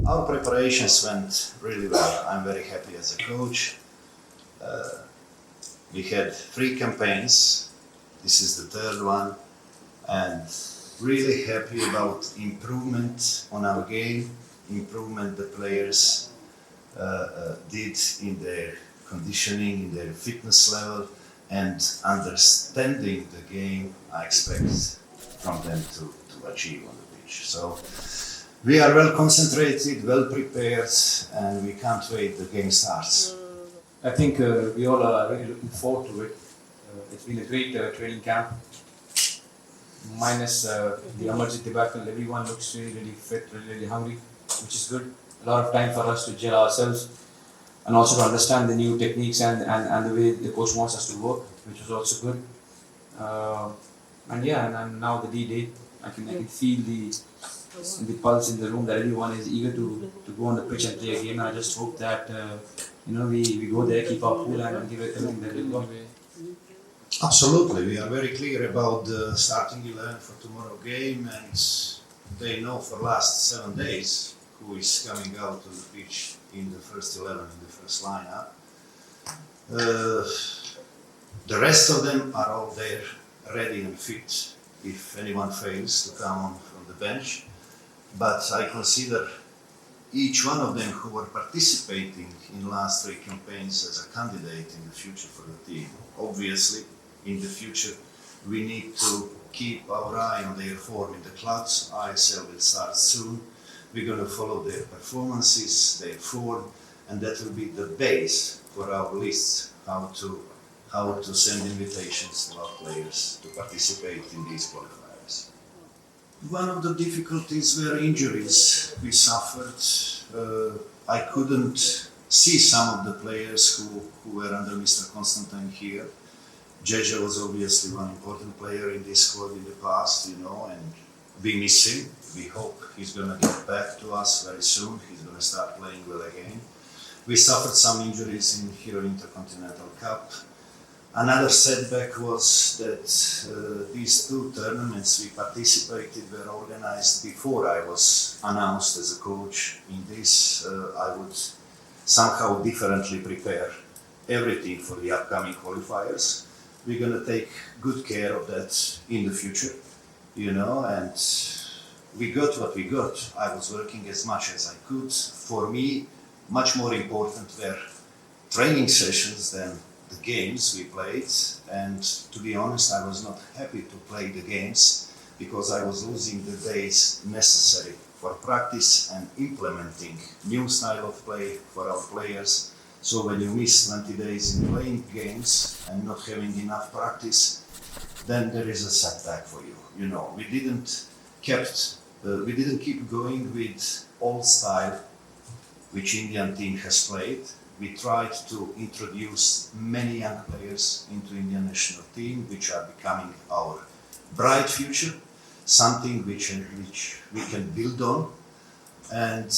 Our preparations went really well. I'm very happy as a coach. We had 3 campaigns. This is the 3rd one, and really happy about improvement on our game, improvement the players did in their conditioning, in their fitness level, and understanding the game I expect from them to achieve on the pitch. So we are well concentrated, well prepared, and we can't wait the game starts. I think we all are really looking forward to it. It's been a great training camp. Minus the Amarjit debacle, everyone looks really, really fit, really, really hungry, which is good. A lot of time for us to gel ourselves and also to understand the new techniques and the way the coach wants us to work, which was also good. And now the D-Day, I can feel the pulse in the room that everyone is eager to go on the pitch and play a game. And I just hope that we go there, keep our cool and give it everything that we've got. Absolutely, we are very clear about the starting 11 for tomorrow game, and they know for last 7 days who is coming out on the pitch in the first 11, in the first lineup. The rest of them are all there, ready and fit if anyone fails to come on from the bench. But I consider each one of them who were participating in last 3 campaigns as a candidate in the future for the team. Obviously, in the future, we need to keep our eye on their form in the clubs. ISL will start soon. We're going to follow their performances, their form, and that will be the base for our lists, how to send invitations to our players to participate in these qualifiers. One of the difficulties were injuries we suffered. I couldn't see some of the players who were under Mr. Constantine here. Jeja was obviously one important player in this squad in the past, and we miss him. We hope he's going to get back to us very soon. He's going to start playing well again. We suffered some injuries in Hero Intercontinental Cup. Another setback was that these 2 tournaments we participated were organized before I was announced as a coach. In this, I would somehow differently prepare everything for the upcoming qualifiers. We're going to take good care of that in the future, and we got what we got. I was working as much as I could. For me, much more important were training sessions than the games we played, and to be honest, I was not happy to play the games because I was losing the days necessary for practice and implementing new style of play for our players. So when you miss 20 days in playing games and not having enough practice, then there is a setback for you. We didn't keep going with old style which Indian team has played. We tried to introduce many young players into Indian national team, which are becoming our bright future, something which we can build on, and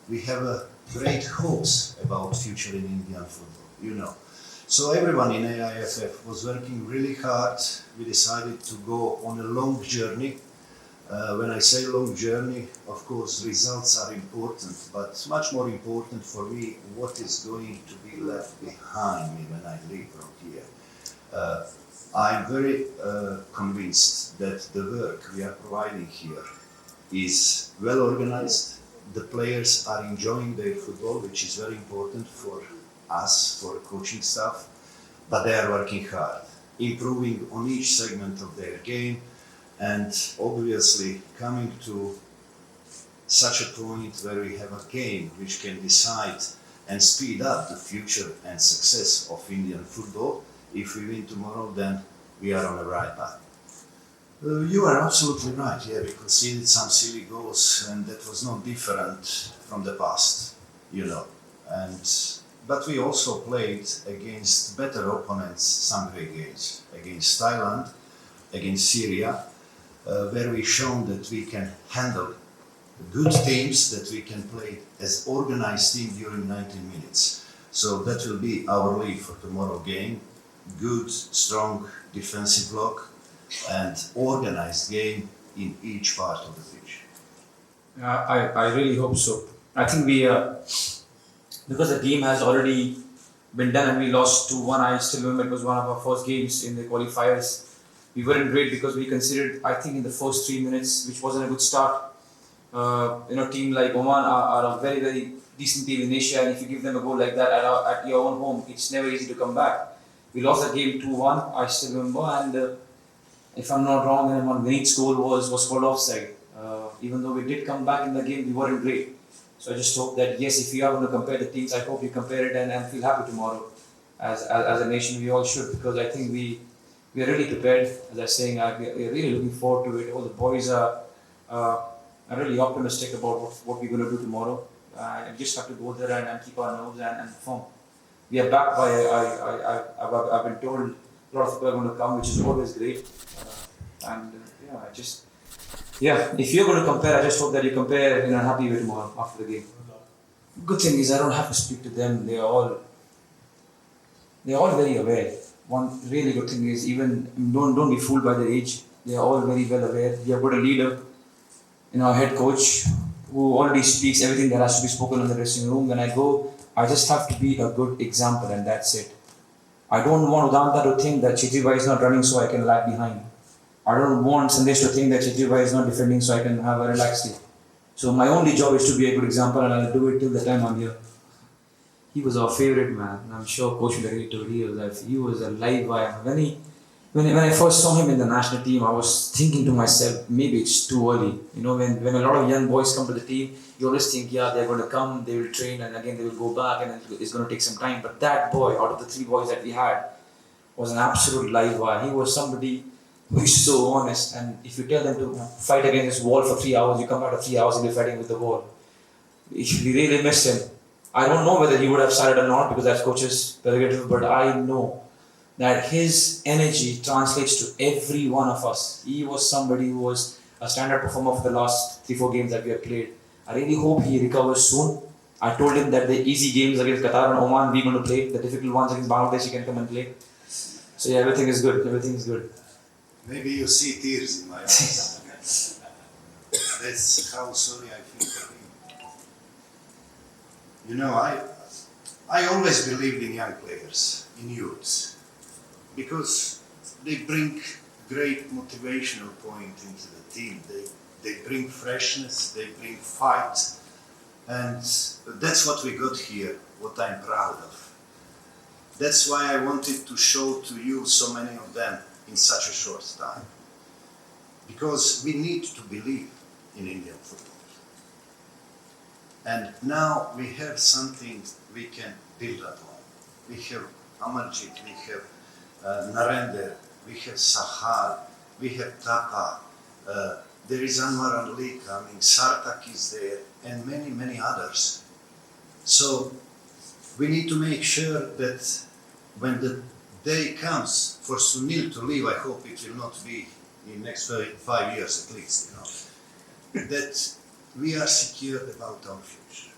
we have a great hopes about future in Indian football, So everyone in AIFF was working really hard. We decided to go on a long journey. When I say long journey, of course, results are important, but much more important for me, what is going to be left behind me when I leave from here. I'm very convinced that the work we are providing here is well organized. The players are enjoying their football, which is very important for us, for coaching staff, but they are working hard, improving on each segment of their game, and obviously coming to such a point where we have a game which can decide and speed up the future and success of Indian football. If we win tomorrow, then we are on the right path. You are absolutely right. Yeah, we conceded some silly goals, and that was not different from the past, But we also played against better opponents some great games, against Thailand, against Syria, where we shown that we can handle good teams, that we can play as organized team during 90 minutes. So that will be our lead for tomorrow game. Good, strong defensive block and organized game in each part of the pitch. I really hope so. I think we, because the game has already been done and we lost 2-1, I still remember it was one of our first games in the qualifiers. We weren't great because we considered, I think, in the first 3 minutes, which wasn't a good start. Team like Oman are a very, very decent team in Asia, and if you give them a goal like that at your own home, it's never easy to come back. We lost that game 2-1, I still remember, and if I'm not wrong, then one Vinny's goal was called offside. Even though we did come back in the game, we weren't great. So I just hope that, yes, if you are going to compare the teams, I hope you compare it and feel happy tomorrow. As a nation, we all should, because I think we are really prepared. As I was saying, we are really looking forward to it. All the boys are really optimistic about what we're going to do tomorrow. We just have to go there and keep our nerves and perform. We are back by, I've been told a lot of people are going to come, which is always great. If you're going to compare, I just hope that you compare in a happy way tomorrow after the game. Good thing is I don't have to speak to them. They're all very aware. One really good thing is, even don't be fooled by their age. They are all very well aware. We have got a leader, our head coach, who already speaks everything that has to be spoken in the dressing room. When I go, I just have to be a good example, and that's it. I don't want Udanta to think that Chhetri is not running so I can lag behind. I don't want Sandesh to think that Chhetri is not defending so I can have a relaxed day. So my only job is to be a good example, and I'll do it till the time I'm here. He was our favourite man, and I'm sure Coach will agree to it. He was a live wire. When I first saw him in the national team, I was thinking to myself, maybe it's too early. When a lot of young boys come to the team, you always think, yeah, they're going to come, they will train, and again they will go back, and it's going to take some time. But that boy, out of the 3 boys that we had, was an absolute live wire. He was somebody who is so honest, and if you tell them to fight against this wall for 3 hours, you come out of 3 hours and be fighting with the wall. We really missed him. I don't know whether he would have started or not, because that's coach's prerogative, but I know that his energy translates to every one of us. He was somebody who was a standard performer for the last 3-4 games that we have played. I really hope he recovers soon. I told him that the easy games against Qatar and Oman we're going to play. The difficult ones against Bangladesh he can come and play. So yeah, everything is good. Everything is good. Maybe you see tears in my eyes. That's how sorry I feel for him. I always believed in young players, in youths, because they bring great motivational point into the team. They bring freshness, they bring fight, and that's what we got here, what I'm proud of. That's why I wanted to show to you so many of them in such a short time. Because we need to believe in Indian football. And now we have something we can build upon. We have Amarjit, we have Narendra, we have Sahar, we have Tapa, there is Anwar and Lika, Sartak is there, and many, many others. So we need to make sure that when the day comes for Sunil to leave, I hope it will not be in next 5 years at least, that we are secured about our future.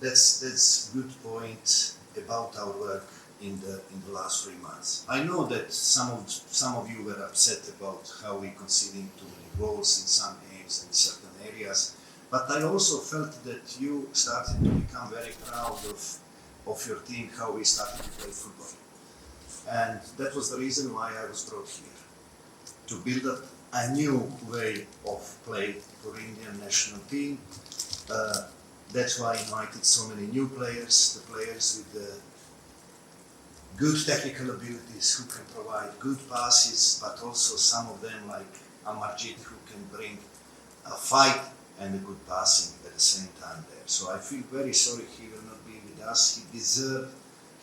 That's good point about our work in the last 3 months. I know that some of you were upset about how we conceding too many goals in some games and certain areas, but I also felt that you started to become very proud of your team, how we started to play football. And that was the reason why I was brought here, to build up a new way of play for Indian national team. That's why I invited so many new players, the players with the good technical abilities who can provide good passes, but also some of them like Amarjit who can bring a fight and a good passing at the same time there. So I feel very sorry he will not be with us.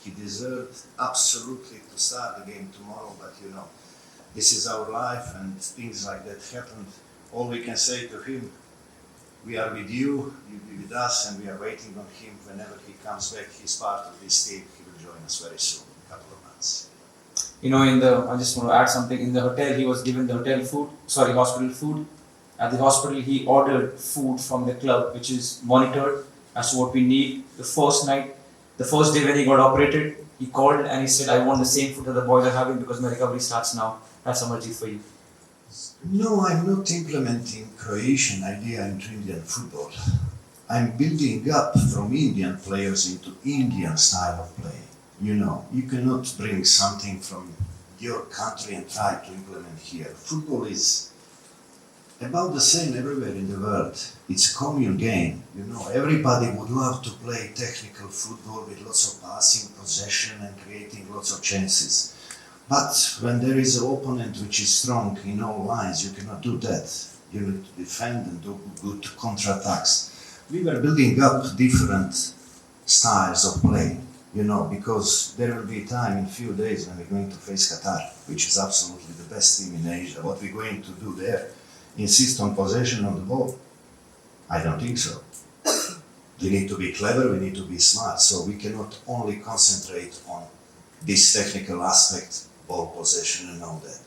He deserved absolutely to start the game tomorrow, but this is our life and things like that happened. All we can say to him, we are with you be with us, and we are waiting on him. Whenever he comes back, he's part of this team. He will join us very soon, in a couple of months. I just want to add something. In the hotel, he was given the hospital food. At the hospital, he ordered food from the club, which is monitored as to what we need. The first day when he got operated, he called and he said, I want the same food that the boys are having because my recovery starts now. That's Amarjit for you. No, I'm not implementing Croatian idea into Indian football. I'm building up from Indian players into Indian style of play. You know, you cannot bring something from your country and try to implement here. Football is about the same everywhere in the world. It's a common game. You know, everybody would love to play technical football with lots of passing, possession, and creating lots of chances. But when there is an opponent which is strong in all lines, you cannot do that. You need to defend and do good counter-attacks. We were building up different styles of play, you know, because there will be a time in a few days when we're going to face Qatar, which is absolutely the best team in Asia. What we're going to do there? Insist on possession of the ball? I don't think so. We need to be clever, we need to be smart, so we cannot only concentrate on this technical aspect, ball possession and all that.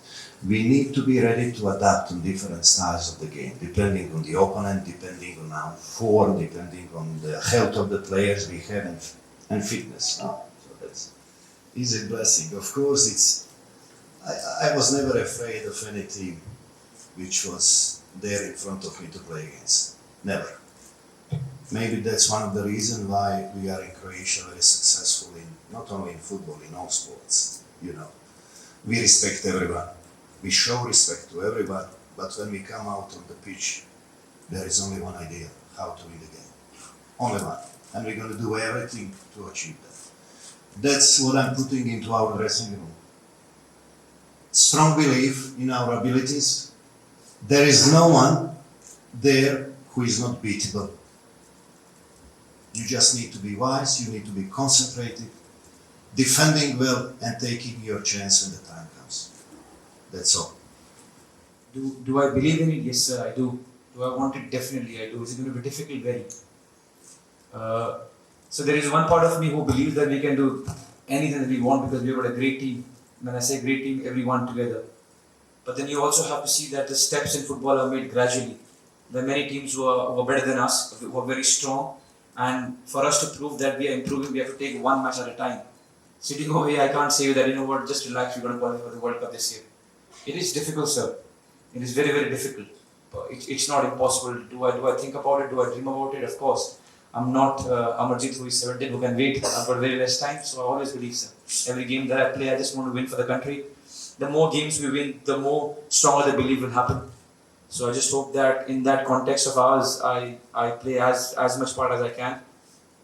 We need to be ready to adapt to different styles of the game, depending on the opponent, depending on our form, depending on the health of the players we have and fitness. No? So that's a blessing. Of course, I was never afraid of any team which was there in front of me to play against. Never. Maybe that's one of the reasons why we are in Croatia very successful in not only in football, in all sports. You know, we respect everyone. We show respect to everyone, but when we come out on the pitch, there is only one idea: how to win the game. Only one. And we're going to do everything to achieve that. That's what I'm putting into our dressing room. Strong belief in our abilities. There is no one there who is not beatable. You just need to be wise, you need to be concentrated, defending well and taking your chance when the time comes. That's all. Do I believe in it? Yes, sir, I do. Do I want it? Definitely, I do. Is it going to be difficult? Very. So there is one part of me who believes that we can do anything that we want because we've got a great team. When I say great team, everyone together. But then you also have to see that the steps in football are made gradually. There are many teams who are better than us, who are very strong. And for us to prove that we are improving, we have to take one match at a time. Sitting over here, I can't say you that, you know what, just relax, we're going to qualify for the World Cup this year. It is difficult, sir. It is very, very difficult. But it's not impossible. Do I think about it? Do I dream about it? Of course. I'm not Amarjit, who is 17, who can wait. I've got very less time, so I always believe, sir. Every game that I play, I just want to win for the country. The more games we win, the more stronger the belief will happen. So I just hope that in that context of ours, I play as much part as I can.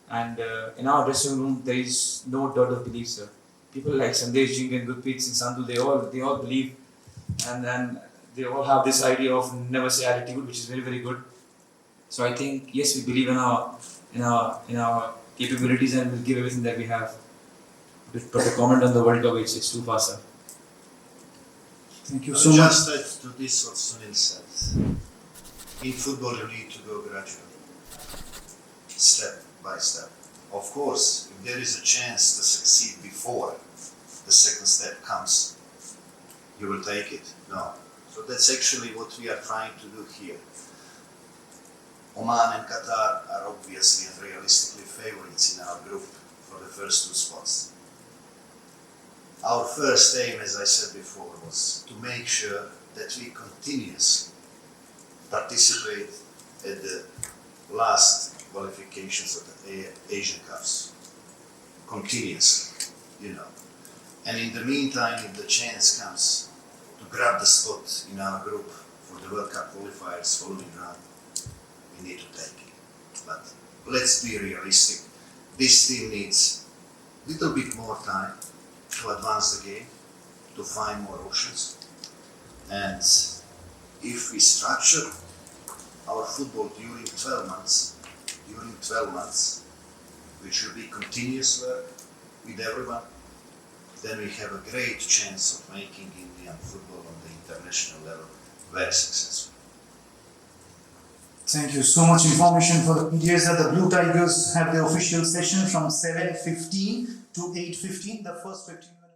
And in our dressing room, there is no doubt of belief, sir. People like Sandesh Jing and Gurpreet Singh Sandhu, they all believe, and then they all have this idea of never say attitude, which is very, very good. So I think yes, we believe in our capabilities and we'll give everything that we have. But the comment on the World Cup, it's too far, sir. Thank you so much. Just add to this what Sunil said. In football, you need to go gradually, step by step. Of course, if there is a chance to succeed before the second step comes, you will take it. No. So that's actually what we are trying to do here. Oman and Qatar are obviously and realistically favorites in our group for the first two spots. Our first aim, as I said before, was to make sure that we continuously participate at the last qualifications of the Asian Cups. Continuously, you know. And in the meantime, if the chance comes to grab the spot in our group for the World Cup qualifiers following round, we need to take it. But let's be realistic. This team needs a little bit more time to advance the game, to find more options. And if we structure our football during 12 months, which will be continuous work with everyone, then we have a great chance of making Indian football on the international level very successful. Thank you. So much information for the PDS that the Blue Tigers have their official session from 7:15 to 8:15. The first 15